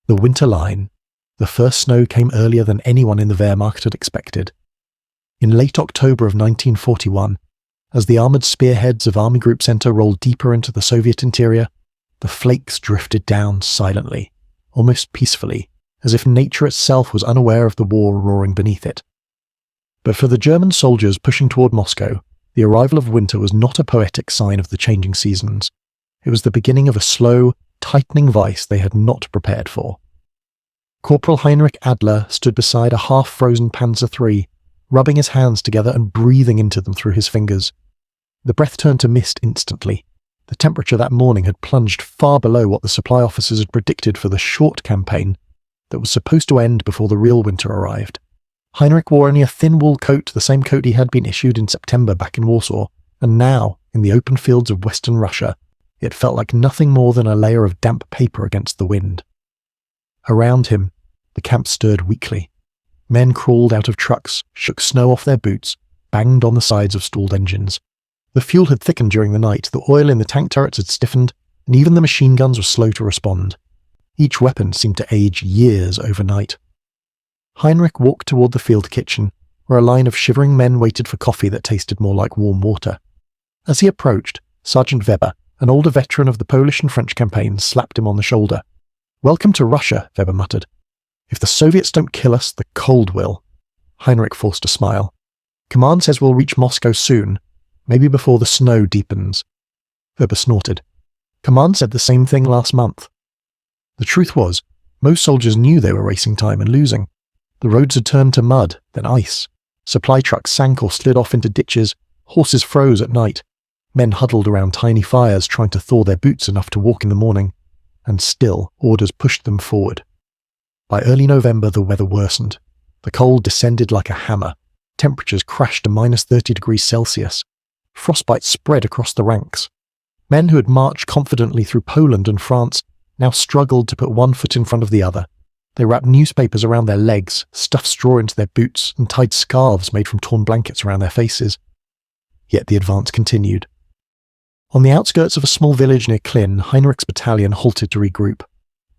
The winter line. The first snow came earlier than anyone in the Wehrmacht had expected. In late October of 1941, as the armoured spearheads of Army Group Center rolled deeper into the Soviet interior, the flakes drifted down silently, almost peacefully, as if nature itself was unaware of the war roaring beneath it. But for the German soldiers pushing toward Moscow, the arrival of winter was not a poetic sign of the changing seasons. It was the beginning of a slow, tightening vice they had not prepared for. Corporal Heinrich Adler stood beside a half-frozen Panzer III, rubbing his hands together and breathing into them through his fingers. The breath turned to mist instantly. The temperature that morning had plunged far below what the supply officers had predicted for the short campaign that was supposed to end before the real winter arrived. Heinrich wore only a thin wool coat, the same coat he had been issued in September back in Warsaw, and now, in the open fields of western Russia, it felt like nothing more than a layer of damp paper against the wind. Around him, the camp stirred weakly. Men crawled out of trucks, shook snow off their boots, banged on the sides of stalled engines. The fuel had thickened during the night, the oil in the tank turrets had stiffened, and even the machine guns were slow to respond. Each weapon seemed to age years overnight. Heinrich walked toward the field kitchen, where a line of shivering men waited for coffee that tasted more like warm water. As he approached, Sergeant Weber, an older veteran of the Polish and French campaigns, slapped him on the shoulder. "Welcome to Russia," Weber muttered. "If the Soviets don't kill us, the cold will." Heinrich forced a smile. "Command says we'll reach Moscow soon, maybe before the snow deepens." Weber snorted. "Command said the same thing last month." The truth was, most soldiers knew they were racing time and losing. The roads had turned to mud, then ice. Supply trucks sank or slid off into ditches, horses froze at night. Men huddled around tiny fires trying to thaw their boots enough to walk in the morning, and still orders pushed them forward. By early November the weather worsened. The cold descended like a hammer. Temperatures crashed to -30 degrees Celsius. Frostbite spread across the ranks. Men who had marched confidently through Poland and France now struggled to put one foot in front of the other. They wrapped newspapers around their legs, stuffed straw into their boots, and tied scarves made from torn blankets around their faces. Yet the advance continued. On the outskirts of a small village near Klin, Heinrich's battalion halted to regroup.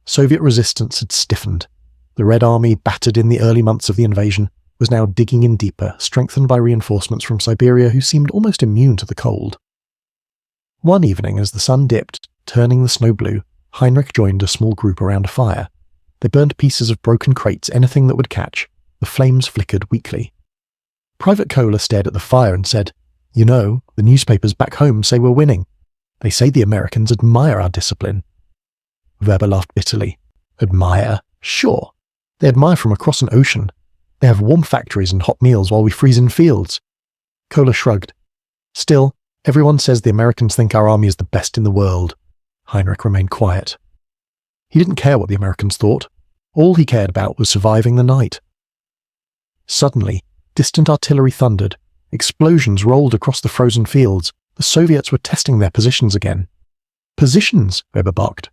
Soviet resistance had stiffened. The Red Army, battered in the early months of the invasion, was now digging in deeper, strengthened by reinforcements from Siberia who seemed almost immune to the cold. One evening, as the sun dipped, turning the snow blue, Heinrich joined a small group around a fire. They burned pieces of broken crates, anything that would catch. The flames flickered weakly. Private Kohler stared at the fire and said, "You know, the newspapers back home say we're winning. They say the Americans admire our discipline." Weber laughed bitterly. "Admire? Sure. They admire from across an ocean. They have warm factories and hot meals while we freeze in fields." Kohler shrugged. "Still, everyone says the Americans think our army is the best in the world." Heinrich remained quiet. He didn't care what the Americans thought. All he cared about was surviving the night. Suddenly, distant artillery thundered. Explosions rolled across the frozen fields. The Soviets were testing their positions again. "Positions!" Weber barked.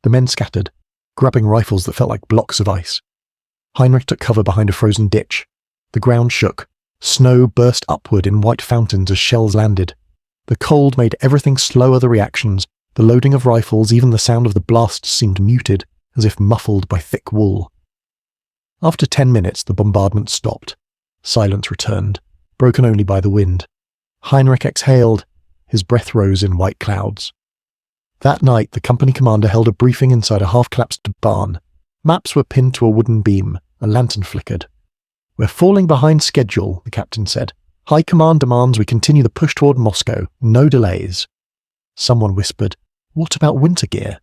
The men scattered, grabbing rifles that felt like blocks of ice. Heinrich took cover behind a frozen ditch. The ground shook. Snow burst upward in white fountains as shells landed. The cold made everything slower the reactions. The loading of rifles, even the sound of the blasts seemed muted, as if muffled by thick wool. After 10 minutes, the bombardment stopped. Silence returned, broken only by the wind. Heinrich exhaled. His breath rose in white clouds. That night, the company commander held a briefing inside a half-collapsed barn. Maps were pinned to a wooden beam. A lantern flickered. "We're falling behind schedule," the captain said. "High command demands we continue the push toward Moscow. No delays." Someone whispered, "What about winter gear?"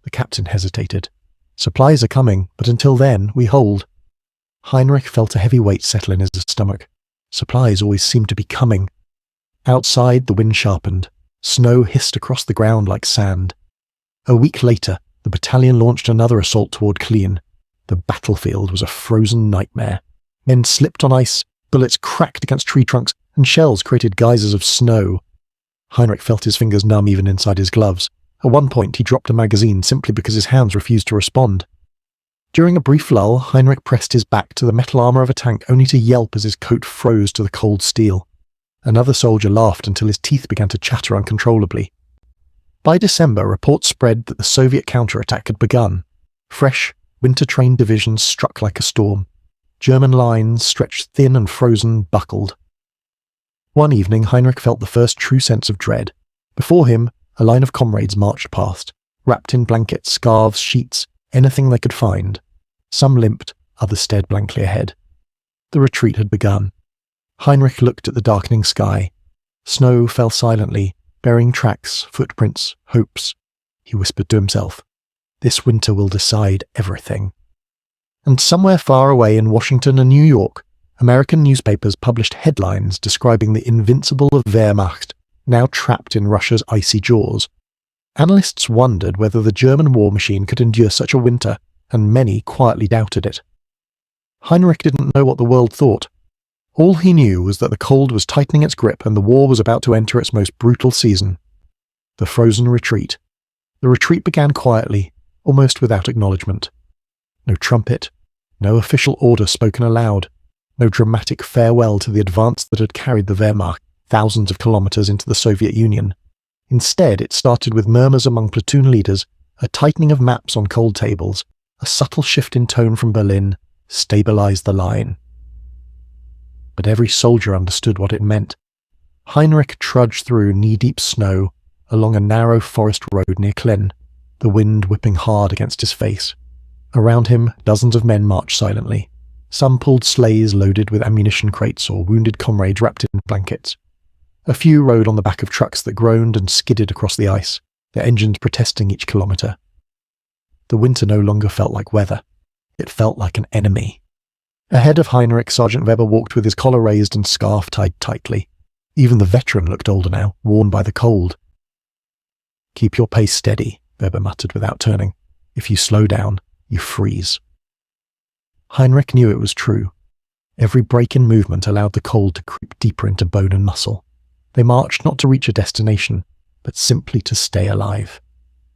The captain hesitated. "Supplies are coming, but until then, we hold." Heinrich felt a heavy weight settle in his stomach. Supplies always seemed to be coming. Outside, the wind sharpened. Snow hissed across the ground like sand. A week later, the battalion launched another assault toward Klin. The battlefield was a frozen nightmare. Men slipped on ice, bullets cracked against tree trunks, and shells created geysers of snow. Heinrich felt his fingers numb even inside his gloves. At one point, he dropped a magazine simply because his hands refused to respond. During a brief lull, Heinrich pressed his back to the metal armor of a tank only to yelp as his coat froze to the cold steel. Another soldier laughed until his teeth began to chatter uncontrollably. By December, reports spread that the Soviet counterattack had begun. Fresh, winter-trained divisions struck like a storm. German lines, stretched thin and frozen, buckled. One evening, Heinrich felt the first true sense of dread. Before him, a line of comrades marched past, wrapped in blankets, scarves, sheets, anything they could find. Some limped, others stared blankly ahead. The retreat had begun. Heinrich looked at the darkening sky. Snow fell silently, bearing tracks, footprints, hopes. He whispered to himself, "This winter will decide everything." And somewhere far away in Washington and New York, American newspapers published headlines describing the invincible Wehrmacht, now trapped in Russia's icy jaws. Analysts wondered whether the German war machine could endure such a winter, and many quietly doubted it. Heinrich didn't know what the world thought. All he knew was that the cold was tightening its grip and the war was about to enter its most brutal season. The frozen retreat. The retreat began quietly, almost without acknowledgement. No trumpet, no official order spoken aloud, no dramatic farewell to the advance that had carried the Wehrmacht thousands of kilometers into the Soviet Union. Instead, it started with murmurs among platoon leaders, a tightening of maps on cold tables, a subtle shift in tone from Berlin, stabilized the line. But every soldier understood what it meant. Heinrich trudged through knee-deep snow, along a narrow forest road near Klin, the wind whipping hard against his face. Around him, dozens of men marched silently. Some pulled sleighs loaded with ammunition crates or wounded comrades wrapped in blankets. A few rode on the back of trucks that groaned and skidded across the ice, their engines protesting each kilometer. The winter no longer felt like weather. It felt like an enemy. Ahead of Heinrich, Sergeant Weber walked with his collar raised and scarf tied tightly. Even the veteran looked older now, worn by the cold. "Keep your pace steady," Weber muttered without turning. "If you slow down, you freeze." Heinrich knew it was true. Every break in movement allowed the cold to creep deeper into bone and muscle. They marched not to reach a destination, but simply to stay alive.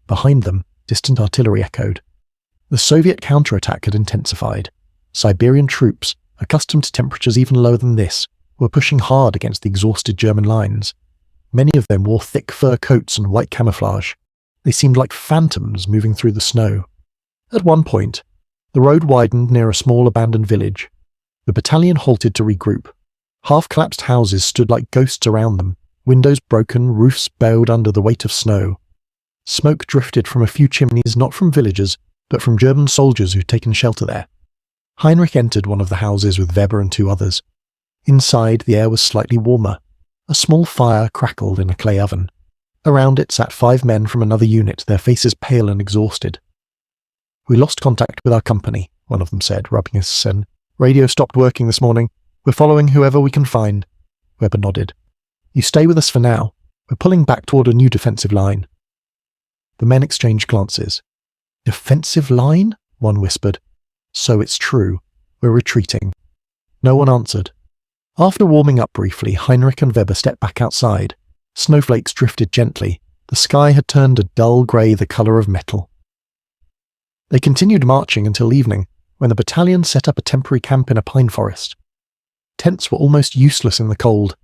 Behind them, distant artillery echoed. The Soviet counterattack had intensified. Siberian troops, accustomed to temperatures even lower than this, were pushing hard against the exhausted German lines. Many of them wore thick fur coats and white camouflage. They seemed like phantoms moving through the snow. At one point, the road widened near a small abandoned village. The battalion halted to regroup. Half-collapsed houses stood like ghosts around them, windows broken, roofs bowed under the weight of snow. Smoke drifted from a few chimneys, not from villagers, but from German soldiers who'd taken shelter there. Heinrich entered one of the houses with Weber and two others. Inside, the air was slightly warmer. A small fire crackled in a clay oven. Around it sat 5 men from another unit, their faces pale and exhausted. "We lost contact with our company," one of them said, rubbing his chin. "Radio stopped working this morning. We're following whoever we can find." Weber nodded. "You stay with us for now. We're pulling back toward a new defensive line." The men exchanged glances. "Defensive line?" one whispered. "So it's true. We're retreating." No one answered. After warming up briefly, Heinrich and Weber stepped back outside. Snowflakes drifted gently. The sky had turned a dull grey, the colour of metal. They continued marching until evening, when the battalion set up a temporary camp in a pine forest. Tents were almost useless in the cold.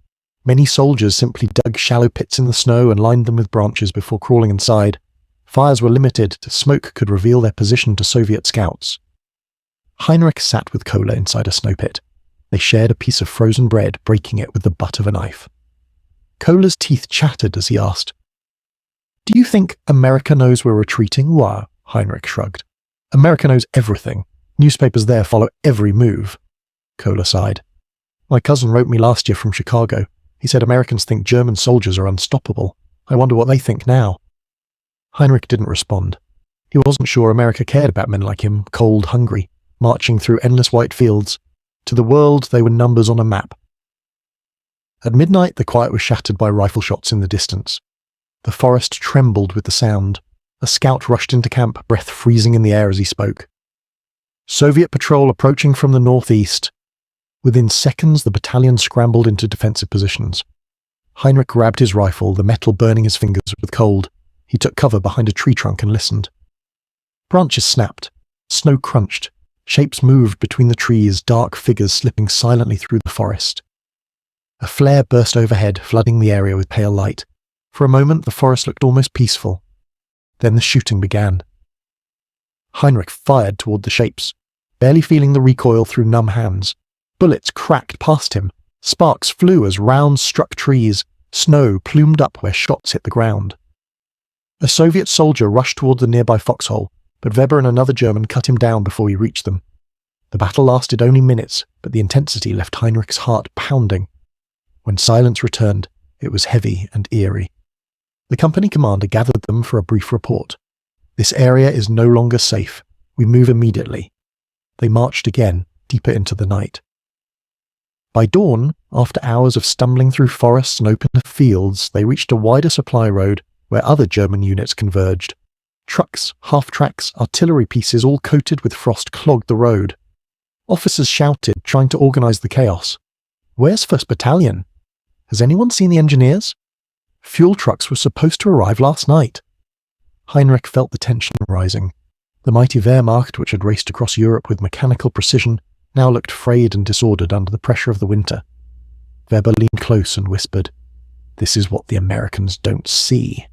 Many soldiers simply dug shallow pits in the snow and lined them with branches before crawling inside. Fires were limited, smoke could reveal their position to Soviet scouts. Heinrich sat with Kola inside a snow pit. They shared a piece of frozen bread, breaking it with the butt of a knife. Kola's teeth chattered as he asked, "Do you think America knows we're retreating?" "Why?" Heinrich shrugged. "America knows everything. Newspapers there follow every move." Kola sighed. "My cousin wrote me last year from Chicago. He said Americans think German soldiers are unstoppable. I wonder what they think now." Heinrich didn't respond. He wasn't sure America cared about men like him, cold, hungry, marching through endless white fields. To the world, they were numbers on a map. At midnight, the quiet was shattered by rifle shots in the distance. The forest trembled with the sound. A scout rushed into camp, breath freezing in the air as he spoke. "Soviet patrol approaching from the northeast." Within seconds, the battalion scrambled into defensive positions. Heinrich grabbed his rifle, the metal burning his fingers with cold. He took cover behind a tree trunk and listened. Branches snapped. Snow crunched. Shapes moved between the trees, dark figures slipping silently through the forest. A flare burst overhead, flooding the area with pale light. For a moment, the forest looked almost peaceful. Then the shooting began. Heinrich fired toward the shapes, barely feeling the recoil through numb hands. Bullets cracked past him. Sparks flew as rounds struck trees. Snow plumed up where shots hit the ground. A Soviet soldier rushed toward the nearby foxhole, but Weber and another German cut him down before he reached them. The battle lasted only minutes, but the intensity left Heinrich's heart pounding. When silence returned, it was heavy and eerie. The company commander gathered them for a brief report. "This area is no longer safe. We move immediately." They marched again, deeper into the night. By dawn, after hours of stumbling through forests and open fields, they reached a wider supply road where other German units converged. Trucks, half-tracks, artillery pieces all coated with frost clogged the road. Officers shouted, trying to organize the chaos. "Where's 1st Battalion? Has anyone seen the engineers? Fuel trucks were supposed to arrive last night." Heinrich felt the tension rising. The mighty Wehrmacht, which had raced across Europe with mechanical precision, now looked frayed and disordered under the pressure of the winter. Weber leaned close and whispered, "This is what the Americans don't see.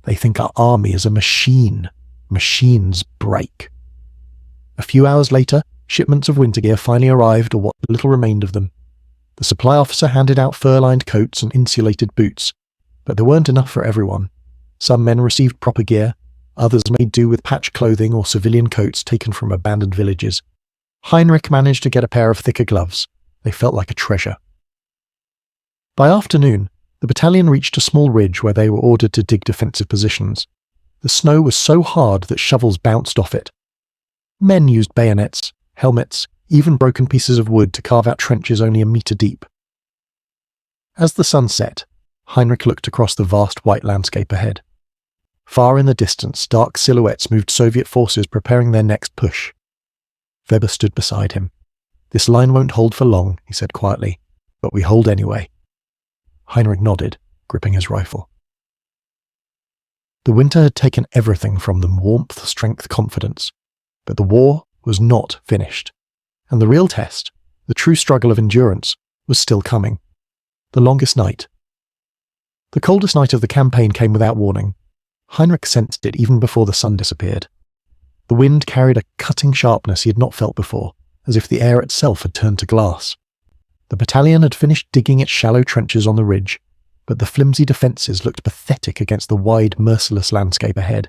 They think our army is a machine. Machines break." A few hours later, shipments of winter gear finally arrived, or what little remained of them. The supply officer handed out fur-lined coats and insulated boots, but there weren't enough for everyone. Some men received proper gear, others made do with patched clothing or civilian coats taken from abandoned villages. Heinrich managed to get a pair of thicker gloves. They felt like a treasure. By afternoon, the battalion reached a small ridge where they were ordered to dig defensive positions. The snow was so hard that shovels bounced off it. Men used bayonets, helmets, even broken pieces of wood to carve out trenches only a meter deep. As the sun set, Heinrich looked across the vast white landscape ahead. Far in the distance, dark silhouettes moved Soviet forces preparing their next push. Weber stood beside him. "This line won't hold for long," he said quietly, "but we hold anyway." Heinrich nodded, gripping his rifle. The winter had taken everything from them: warmth, strength, confidence. But the war was not finished. And the real test, the true struggle of endurance, was still coming. The longest night. The coldest night of the campaign came without warning. Heinrich sensed it even before the sun disappeared. The wind carried a cutting sharpness he had not felt before, as if the air itself had turned to glass. The battalion had finished digging its shallow trenches on the ridge, but the flimsy defences looked pathetic against the wide, merciless landscape ahead.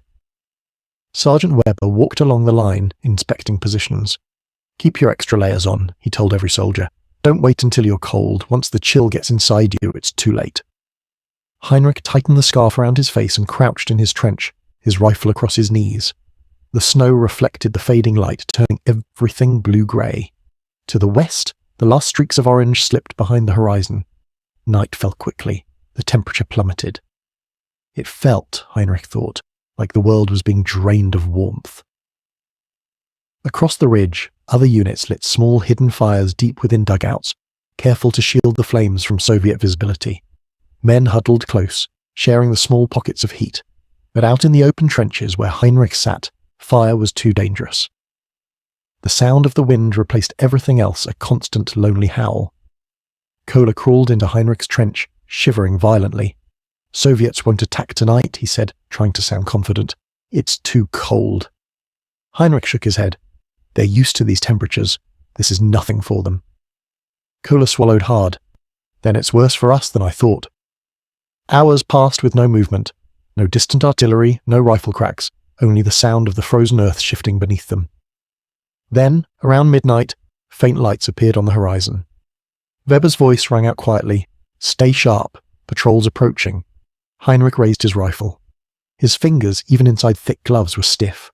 Sergeant Weber walked along the line, inspecting positions. "Keep your extra layers on," he told every soldier. "Don't wait until you're cold. Once the chill gets inside you, it's too late." Heinrich tightened the scarf around his face and crouched in his trench, his rifle across his knees. The snow reflected the fading light, turning everything blue-grey. To the west, the last streaks of orange slipped behind the horizon. Night fell quickly. The temperature plummeted. It felt, Heinrich thought, like the world was being drained of warmth. Across the ridge, other units lit small hidden fires deep within dugouts, careful to shield the flames from Soviet visibility. Men huddled close, sharing the small pockets of heat, but out in the open trenches where Heinrich sat, fire was too dangerous. The sound of the wind replaced everything else, a constant lonely howl. Kohler crawled into Heinrich's trench, shivering violently. "Soviets won't attack tonight," he said, trying to sound confident. "It's too cold." Heinrich shook his head. "They're used to these temperatures. This is nothing for them." Kohler swallowed hard. "Then it's worse for us than I thought." Hours passed with no movement. No distant artillery, no rifle cracks, only the sound of the frozen earth shifting beneath them. Then, around midnight, faint lights appeared on the horizon. Weber's voice rang out quietly. "Stay sharp. Patrol's approaching." Heinrich raised his rifle. His fingers, even inside thick gloves, were stiff.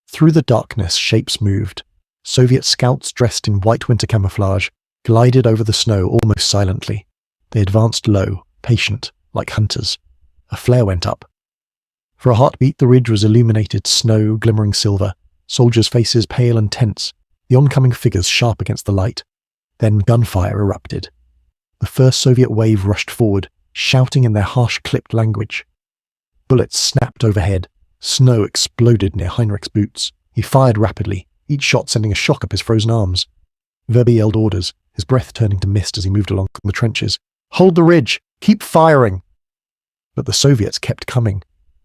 Through the darkness, shapes moved. Soviet scouts dressed in white winter camouflage glided over the snow almost silently. They advanced low, patient, like hunters. A flare went up. For a heartbeat, the ridge was illuminated, snow glimmering silver, soldiers' faces pale and tense, the oncoming figures sharp against the light. Then gunfire erupted. The first Soviet wave rushed forward, shouting in their harsh, clipped language. Bullets snapped overhead. Snow exploded near Heinrich's boots. He fired rapidly, each shot sending a shock up his frozen arms. Weber yelled orders, his breath turning to mist as he moved along the trenches. "Hold the ridge! Keep firing!" But the Soviets kept coming.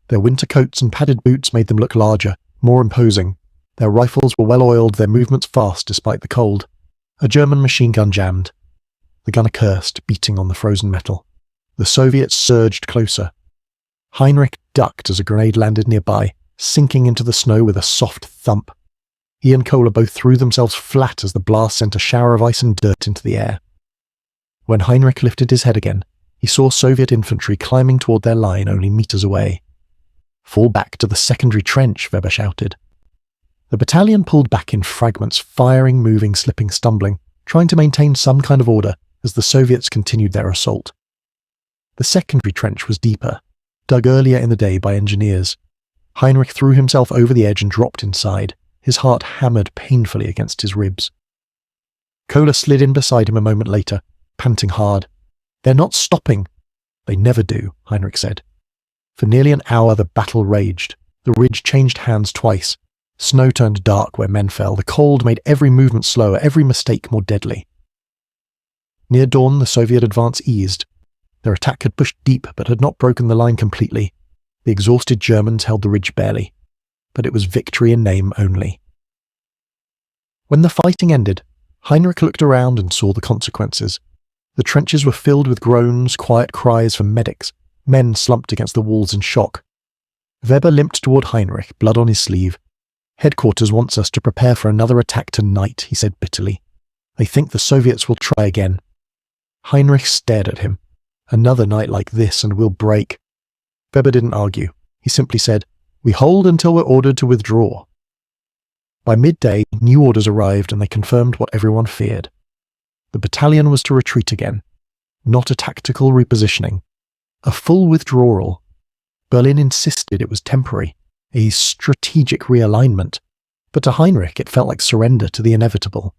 Their winter coats and padded boots made them look larger, more imposing. Their rifles were well oiled, their movements fast despite the cold. A German machine gun jammed. The gunner cursed, beating on the frozen metal. The Soviets surged closer. Heinrich ducked as a grenade landed nearby, sinking into the snow with a soft thump. He and Kohler both threw themselves flat as the blast sent a shower of ice and dirt into the air. When Heinrich lifted his head again, he saw Soviet infantry climbing toward their line only meters away. "Fall back to the secondary trench," Weber shouted. The battalion pulled back in fragments, firing, moving, slipping, stumbling, trying to maintain some kind of order as the Soviets continued their assault. The secondary trench was deeper, dug earlier in the day by engineers. Heinrich threw himself over the edge and dropped inside, his heart hammered painfully against his ribs. Kohler slid in beside him a moment later, panting hard. "They're not stopping." "They never do," Heinrich said. For nearly an hour the battle raged. The ridge changed hands twice. Snow turned dark where men fell. The cold made every movement slower, every mistake more deadly. Near dawn, the Soviet advance eased. Their attack had pushed deep but had not broken the line completely. The exhausted Germans held the ridge barely. But it was victory in name only. When the fighting ended, Heinrich looked around and saw the consequences. The trenches were filled with groans, quiet cries from medics, men slumped against the walls in shock. Weber limped toward Heinrich, blood on his sleeve. "Headquarters wants us to prepare for another attack tonight," he said bitterly. "They think the Soviets will try again." Heinrich stared at him. "Another night like this and we'll break." Weber didn't argue. He simply said, "We hold until we're ordered to withdraw." By midday, new orders arrived and they confirmed what everyone feared. The battalion was to retreat again. Not a tactical repositioning. A full withdrawal. Berlin insisted it was temporary, a strategic realignment. But to Heinrich it felt like surrender to the inevitable.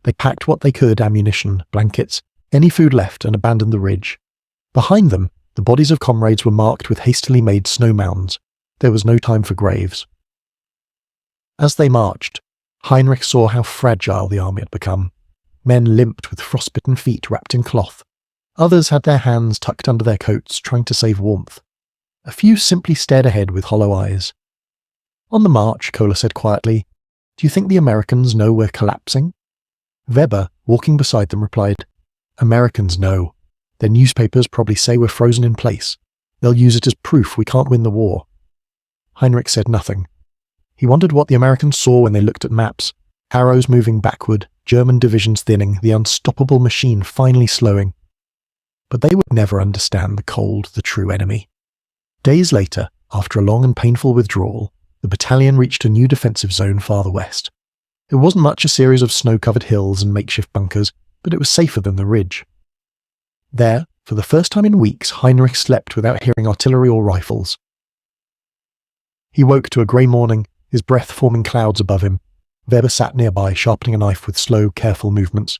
They packed what they could, ammunition, blankets, any food left, and abandoned the ridge. Behind them, the bodies of comrades were marked with hastily made snow mounds. There was no time for graves. As they marched, Heinrich saw how fragile the army had become. Men limped with frostbitten feet wrapped in cloth. Others had their hands tucked under their coats, trying to save warmth. A few simply stared ahead with hollow eyes. "On the march," Kohler said quietly, "do you think the Americans know we're collapsing?" Weber, walking beside them, replied, "Americans know. Their newspapers probably say we're frozen in place. They'll use it as proof we can't win the war." Heinrich said nothing. He wondered what the Americans saw when they looked at maps. Arrows moving backward, German divisions thinning, the unstoppable machine finally slowing. But they would never understand the cold, the true enemy. Days later, after a long and painful withdrawal, the battalion reached a new defensive zone farther west. It wasn't much a series of snow-covered hills and makeshift bunkers, but it was safer than the ridge. There, for the first time in weeks, Heinrich slept without hearing artillery or rifles. He woke to a grey morning, his breath forming clouds above him. Weber sat nearby, sharpening a knife with slow, careful movements.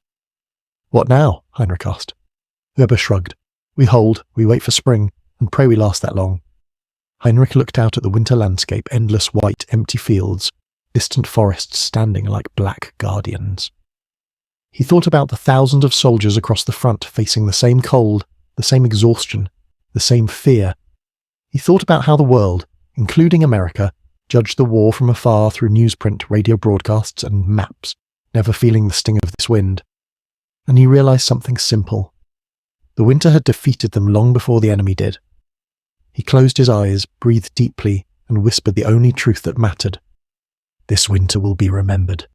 "What now?" Heinrich asked. Weber shrugged. "We hold, we wait for spring, and pray we last that long." Heinrich looked out at the winter landscape, endless white, empty fields, distant forests standing like black guardians. He thought about the thousands of soldiers across the front facing the same cold, the same exhaustion, the same fear. He thought about how the world, including America, judged the war from afar through newsprint, radio broadcasts, and maps, never feeling the sting of this wind. And he realized something simple. The winter had defeated them long before the enemy did. He closed his eyes, breathed deeply, and whispered the only truth that mattered. "This winter will be remembered."